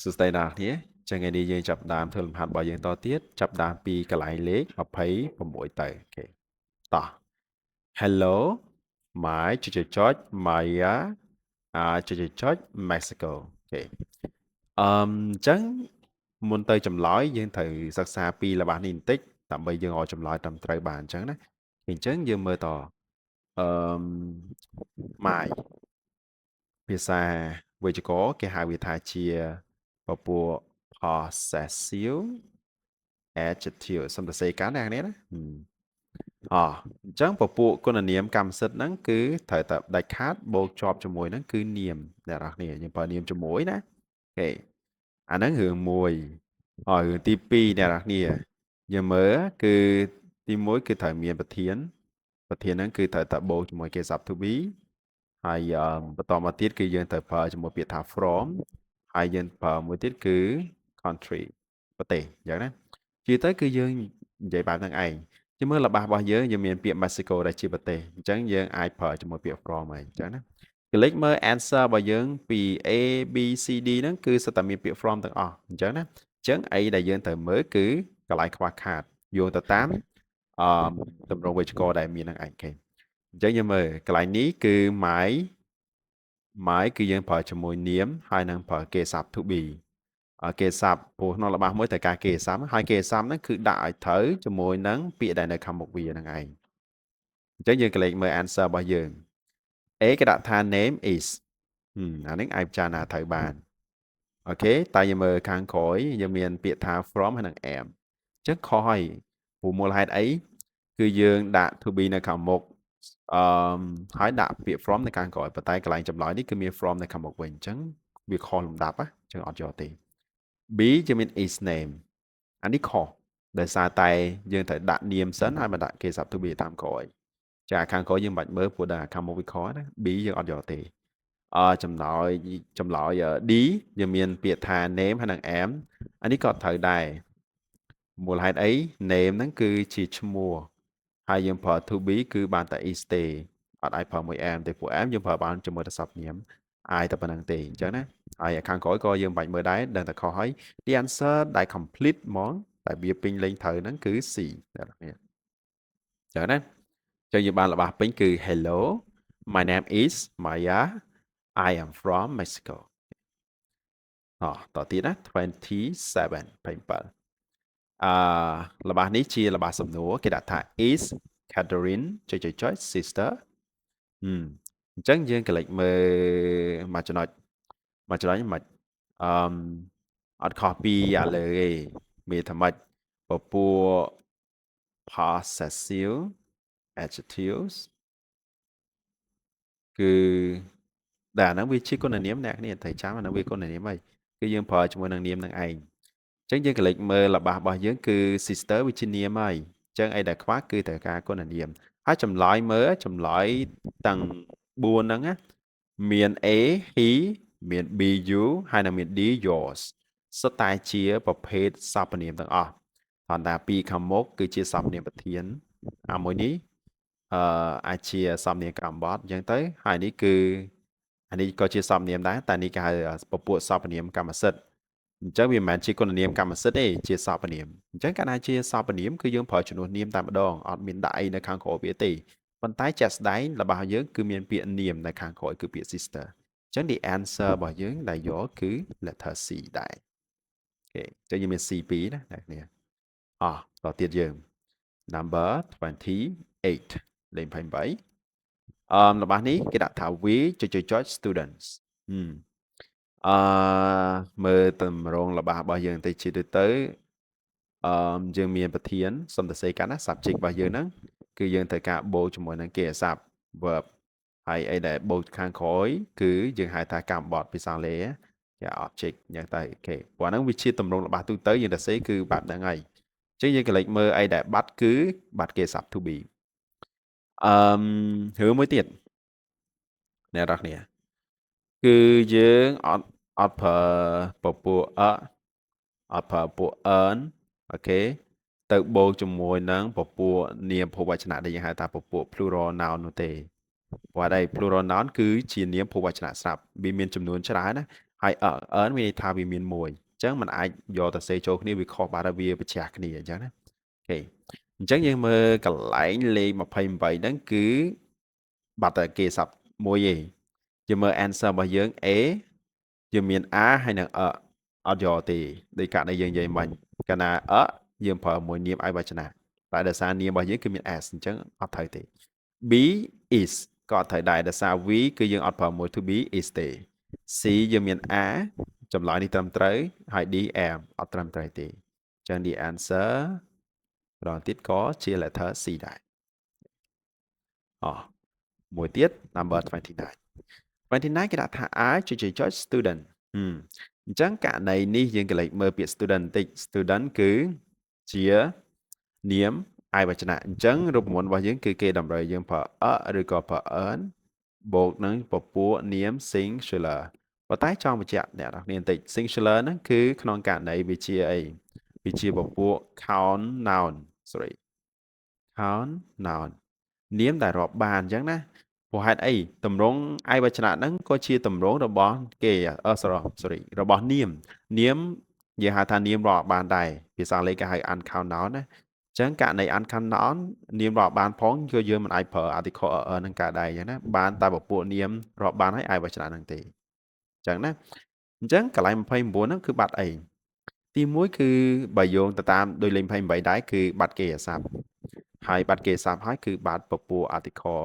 សួស្តីអ្នកនរគ្នាចឹងថ្ងៃនេះយើងចាប់ផ្ដើមធ្វើលំហាត់របស់យើងតទៀតចាប់ផ្ដើមពីកន្លែងលេខ26ទៅអូខេតោះ Hello my ចុច Maya ចុច Mexico អូខេអញ្ចឹងមុនទៅចម្លើយយើងត្រូវសិក្សាពីល្បះនេះបន្តិចដើម្បីយើងឲ្យចម្លើយត្រឹមត្រូវបានអញ្ចឹងណាអញ្ចឹងយើងមើលតអឺ my ភាសាវេយ្យាករណ៍គេហៅវាថាជាពពួក possessive adjective សំដៅសេកាណាគ្នាណាអញ្ចឹងពពួកគុណនាមកម្មសិទ្ធិហ្នឹងគឺត្រូវតែដាច់ខាតបូកជាប់ជាមួយហ្នឹងគឺនាមអ្នកនរគ្នាយើងប្រើនាមជាមួយណាអូខេអាហ្នឹងរឿងមួយរឿងទី2អ្នកនរគ្នាយើងមើលគឺទី1គឺត្រូវមានប្រធានហ្នឹងគឺត្រូវតែបូកជាមួយគេ sub to be ហើយបន្តមកទៀតគឺយើងត្រូវប្រើជាមួយពាក្យថា from ហើយយើងប្រើមួយទៀតគឺ country ប្រទេសអញ្ចឹងណាជាទៅគឺយើងនិយាយបែបហ្នឹងឯងជាមើលរបស់របស់យើងមានពាក្យ Mexico ដែលជាប្រទេសអញ្ចឹងយើងអាចប្រើជាមួយពាក្យ from ហើយអញ្ចឹងណាកលិចមើល answer របស់យើងពី A B C D ហ្នឹងគឺសុទ្ធតែមានពាក្យ from ទាំងអស់អញ្ចឹងណាអញ្ចឹងអីដែលយើងត្រូវមើលគឺកន្លែងខ្វះខាតយោងទៅតាមអឺតម្រងវេយ្យាករណ៍ដែលមានហ្នឹងឯងគេអញ្ចឹងយើងមើលកន្លែងនេះគឺ my គឺយើងប្រើជាមួយនាមហើយនឹងប្រើគេ sub to be គេសាប់ព្រោះក្នុងល្បះមួយត្រូវការគេសាប់ហើយគេសាប់ហ្នឹងគឺដាក់ឲ្យត្រូវជាមួយនឹងពាក្យដែលនៅខាងមុខវាហ្នឹងឯងអញ្ចឹងយើងក៏លេខមើល answer របស់យើង A គេដាក់ថា name is អានេះអាចពិចារណាត្រូវបានអូខេតែយើងមើលខាងក្រោយយើងមានពាក្យថា from ហើយនឹង am អញ្ចឹងខុសហើយព្រោះមូលហេតុអីគឺយើងដាក់ to be នៅខាងមុខអឺហើយដាក់ពាក្យ from នៅខាងក្រោយប៉ុន្តែកន្លែងចម្លើយនេះគឺមាន from នៅខាងមុខវិញអញ្ចឹងវាខុសលំដាប់ណាអញ្ចឹងអត់យកទេ B จะមាន is name អានេះខុសដោយសារតែយើងត្រូវដាក់នាមសិនហើយមកដាក់គេ sub to be តាមក្រោយចាខាងក្រោយយើងមិនបាច់មើលព្រោះដល់ខាងមុខវាខុសណា B យើងអត់យកទេចម្លើយ D យើងមានពាក្យថា name ហើយនឹង am អានេះក៏ត្រូវដែរមូលហេតុអី name ហ្នឹងគឺជាឈ្មោះហើយយើងប្រើ to be គឺបានតែ is ទេអត់អាចប្រើមួយ am ទេព្រោះ am យើងប្រើបានជាមួយតែសព្វនាមអាចតែប៉ុណ្្នឹងទេអញ្ចឹងណាហើយខាងក្រោយក៏យើងបាច់មើលដែរដឹងតែខុសហើយ the answer ដែល complete ហ្មងតែវាពេញលេញត្រូវហ្នឹងគឺ C អ្នកនរគ្នាចឹងណាចឹងយើងបានរបស់ពេញគឺ hello my name is Maya I am from Mexico តទៀតណា27របស់នេះជារបស់សំណួរគេដាក់ថា is Catherine ចុច sister អញ្ចឹងយើងក៏លេចមើលមួយចំណុចមិនអត់ខុសពីអាលើទេមានថាម៉េចពពួក possessive adjectives គឺដែលអាហ្នឹងវាជាគុណនាមអ្នកគ្នាត្រូវចាំអាហ្នឹងវាគុណនាមហើយគឺយើងប្រើជាមួយនឹងនាមនឹងឯងអញ្ចឹងយើងក៏លេចមើលរបស់យើងគឺ sister វាជានាមហើយអញ្ចឹងអីដែលខ្វះគឺត្រូវការគុណនាមហើយចម្លើយមើលចម្លើយទាំង4ហ្នឹងណាមាន A he មាន B you ហើយនឹងមាន D yours សុទ្ធតែជាប្រភេទសព្វនាមទាំងអស់គ្រាន់តែពីខាងមុខគឺជាសព្វនាមប្រធានមួយនេះអាចជាសព្វនាមកម្មបត្តិអញ្ចឹងទៅហើយនេះគឺអានេះក៏ជាសព្វនាមដែរតែនេះគេហៅពពួកសព្វនាមកម្មសិទ្ធិអញ្ចឹងវាមិនមែនជាគុណនាមកម្មសិទ្ធិទេជាសព្វនាមអញ្ចឹងកាលណាជាសព្វនាមគឺយើងប្រើជំនួសនាមតែម្ដងអត់មានដាក់អីនៅខាងក្រោយវាទេប៉ុន្តែជាក់ស្ដែងរបស់យើងគឺមានពាក្យនាមនៅខាងក្រោយគឺពាក្យ sister អញ្ចឹង the answer របស់យើងដែលយកគឺ letter C ដែរអូខេអញ្ចឹងយើងមាន C2 ណាអ្នកគ្នាតទៀតយើង number 28លេខ28របស់នេះគេដាក់ថា we ចុច students មើលតម្រងរបស់យើងទៅជាទៅយើងមានប្រធានសំដៅសេកាណា subject របស់យើងហ្នឹងគឺយើងត្រូវការបូកជាមួយនឹងគេអាស័ព្ទ verb ហើយអីដែលបូកខាងក្រោយគឺយើងហៅថាកម្មបត្តិភាសាអង់គ្លេសគេ object អញ្ចឹងទៅអូខេព្រោះហ្នឹងវាជាតម្រងរបស់ទូទៅយើងទៅសេគឺបែបហ្នឹងហើយអញ្ចឹងយើងក៏លេចមើលអីដែលបាត់គឺបាត់គេ sub to be រឿងមួយទៀតអ្នកនរគ្នាគឺយើងអត់ប្រើពពួកអត់ប្រើពួក earn អូខេទៅបូកជាមួយនឹងពពួកនាមភោវចនៈដែលយើងហៅថាពពួក plural noun នោះទេព្រោះអី plural noun គឺជានាមភោវចនៈស្រាប់វាមានចំនួនច្រើនណា ហើយơn មានន័យថាវាមានមួយអញ្ចឹងมันអាចយកទៅសេចូលគ្នាវាខុសបាត់ហើយវាប្រឆាំងគ្នាអញ្ចឹងណាអូខេអញ្ចឹងយើងមើលកន្លែងលេខ28ហ្នឹងគឺបាត់តែគេសັບមួយឯងយើងមើល answer របស់យើង A យើងមាន A ហើយនិង អត់យកទេដោយករណីយើងនិយាយមិញកាលណាយើងប្រើមួយនាមឯកវចនៈតែដោយសារនាមរបស់យើងគឺមាន s អញ្ចឹងអត់ត្រូវទេ B is ក៏អត់ត្រូវដែរដោយសារ V គឺយើងអត់ប្រើមួយ to be is ទេ C យើងមាន A ចម្លើយនេះត្រឹមត្រូវហើយ D am អត់ត្រឹមត្រូវទេអញ្ចឹង the answer ម្ដងទៀតក៏ជា letter C ដែរមួយទៀត number 29 29គេដាក់ថា I ចុច student អញ្ចឹងករណីនេះយើងក៏លេចមើលពាក្យ student បន្តិច student គឺជានាមឯកវចនៈអញ្ចឹងរូបមន្តរបស់យើងគឺគេតម្រូវយើងប្រើឬក៏ប្រើ earn បូកនឹងពពួកនាម singular ប៉ុន្តែចង់បញ្ជាក់អ្នកនរគ្នាបន្តិច singular ហ្នឹងគឺក្នុងករណីវាជាអីវាជាពពួក count noun count noun នាមដែលរាប់បានអញ្ចឹងណាព្រោះហេតុអីតម្រងឯកវចនៈហ្នឹងក៏ជាតម្រងរបស់គេរបស់នាមយើងហៅថានាមរាប់បានដែរភាសាអង់គ្លេសគេហៅ uncount noun ណាអញ្ចឹងករណី uncount noun នាមរាប់បានផងគឺយើងមិនអាចប្រើ article ហ្នឹងកើតដែរអញ្ចឹងណាបានតែពពួកនាមរាប់បានហើយឯកវចនៈហ្នឹងទេអញ្ចឹងណាអញ្ចឹងកន្លែង29ហ្នឹងគឺបាត់អីទី1គឺបើយោងទៅតាមដោយលេខ28ដែរគឺបាត់គេអាស័ព្ទហើយបាត់គេអាស័ព្ទហើយគឺបាត់ពពួក article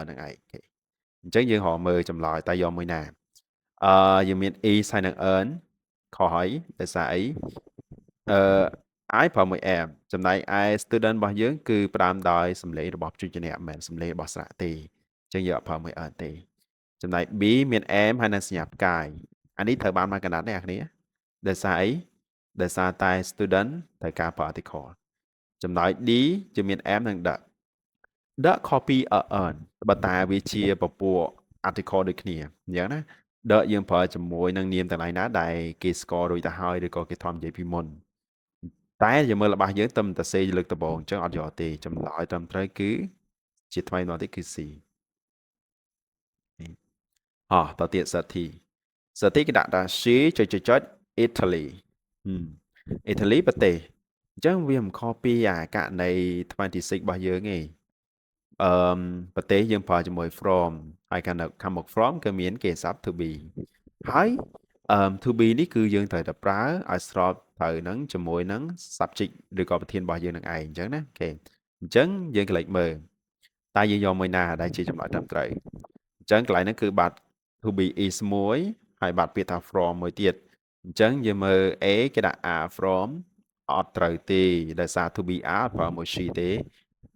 ហ្នឹងឯងអញ្ចឹងយើងរកមើលចម្លើយតើយកមួយណាយើងមាន is ហើយនឹង earn ខុសហើយដោយសារអីI ប្រើមួយ am ចំណែកឯ student របស់យើងគឺផ្ដើមដោយសំឡេងរបស់ព្យញ្ជនៈមិនមែនសំឡេងរបស់ស្រៈទេអញ្ចឹងយើងអត់ប្រើមួយ earn ទេចំណែក B មាន am ហើយនឹងសញ្ញាផ្កាយអានេះត្រូវបានមកកណ្ដាត់ទេអ្នកគ្នាដោយសារអីដោយសារតែ student ត្រូវការប្រើ article ចំណែក D ជាមាន am និង the copy earn បើតែវាជាពពួក article ដូចគ្នាអញ្ចឹងណា the យើងប្រើជាមួយនឹងនាមទាំងឡាយណាដែលគេស្គាល់រួចទៅហើយឬក៏គេធំនិយាយពីមុនតែយើងមើលរបស់យើងត្រឹមតែ C លើកដំបូងអញ្ចឹងអត់យកទេចម្លើយត្រឹមត្រូវគឺជាថ្មីម្ដងទៀតគឺ C តទៅទៀត 30គេដាក់ថា she ចុច Italy Italy ប្រទេសអញ្ចឹងវាមិនខុសពីអាករណី26របស់យើងទេប្រទេសយើងប្រើជាមួយ from ហើយខាងមុខ from គឺមានគេស័ព្ទ to be ហើយ to be នេះគឺយើងត្រូវតែប្រើឲ្យស្របត្រូវនឹងជាមួយនឹង subject ឬក៏ប្រធានរបស់យើងនឹងឯងអញ្ចឹងណាអូខេអញ្ចឹងយើងកលេចមើលតើយើងយកមួយណាដែលជាចម្លើយត្រឹមត្រូវអញ្ចឹងកន្លែងហ្នឹងគឺបាត់ to be is មួយហើយបាត់ពាក្យថា from មួយទៀតអញ្ចឹងយើងមើល A គេដាក់ are from អត់ត្រូវទេដោយសារ to be are ប្រើមួយ she ទេ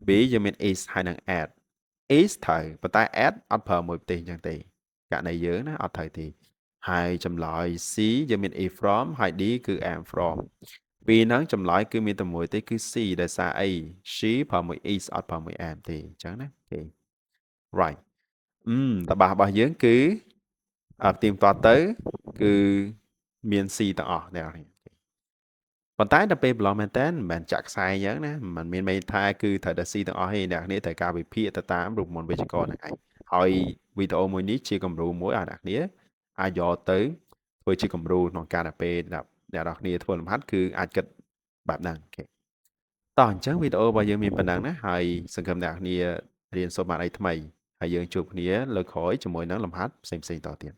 B យើងមាន is ហើយនឹង at is ត្រូវប៉ុន្តែ at អត់ប្រើមួយប្រទេសអញ្ចឹងទេករណីយើងណាអត់ត្រូវទេហើយចម្លើយ C យើងមាន is from ហើយ D គឺ am from ពីរហ្នឹងចម្លើយគឺមានតែមួយទេគឺ C ដោយសារអី she ប្រើមួយ is អត់ប្រើមួយ am ទេអញ្ចឹងណាអូខេ right តបះរបស់យើងគឺទីមតទៅគឺមាន C ទាំងអស់អ្នកនរប៉ុន្តែដល់ពេលប្រឡងមែនតើមិនមែនចាក់ខ្សែអញ្ចឹងណាมันមានន័យថាគឺត្រូវតែ C ទាំងអស់ទេអ្នកនរត្រូវការវិភាគទៅតាមរូបមន្តវេយ្យាករណ៍ហ្នឹងឯងហើយវីដេអូមួយនេះជាគំរូមួយឲ្យអ្នកនរអាចយកទៅធ្វើជាគំរូក្នុងការពេលអ្នកនរធ្វើលំហាត់គឺអាចគិតបែបហ្នឹងអូខេតោះអញ្ចឹងវីដេអូរបស់យើងមានប៉ុណ្ណឹងណាហើយសង្ឃឹមអ្នកនររៀនសូត្របានអីថ្មីហើយយើងជួបគ្នាលើក្រោយជាមួយនឹងលំហាត់ផ្សេងៗតទៀត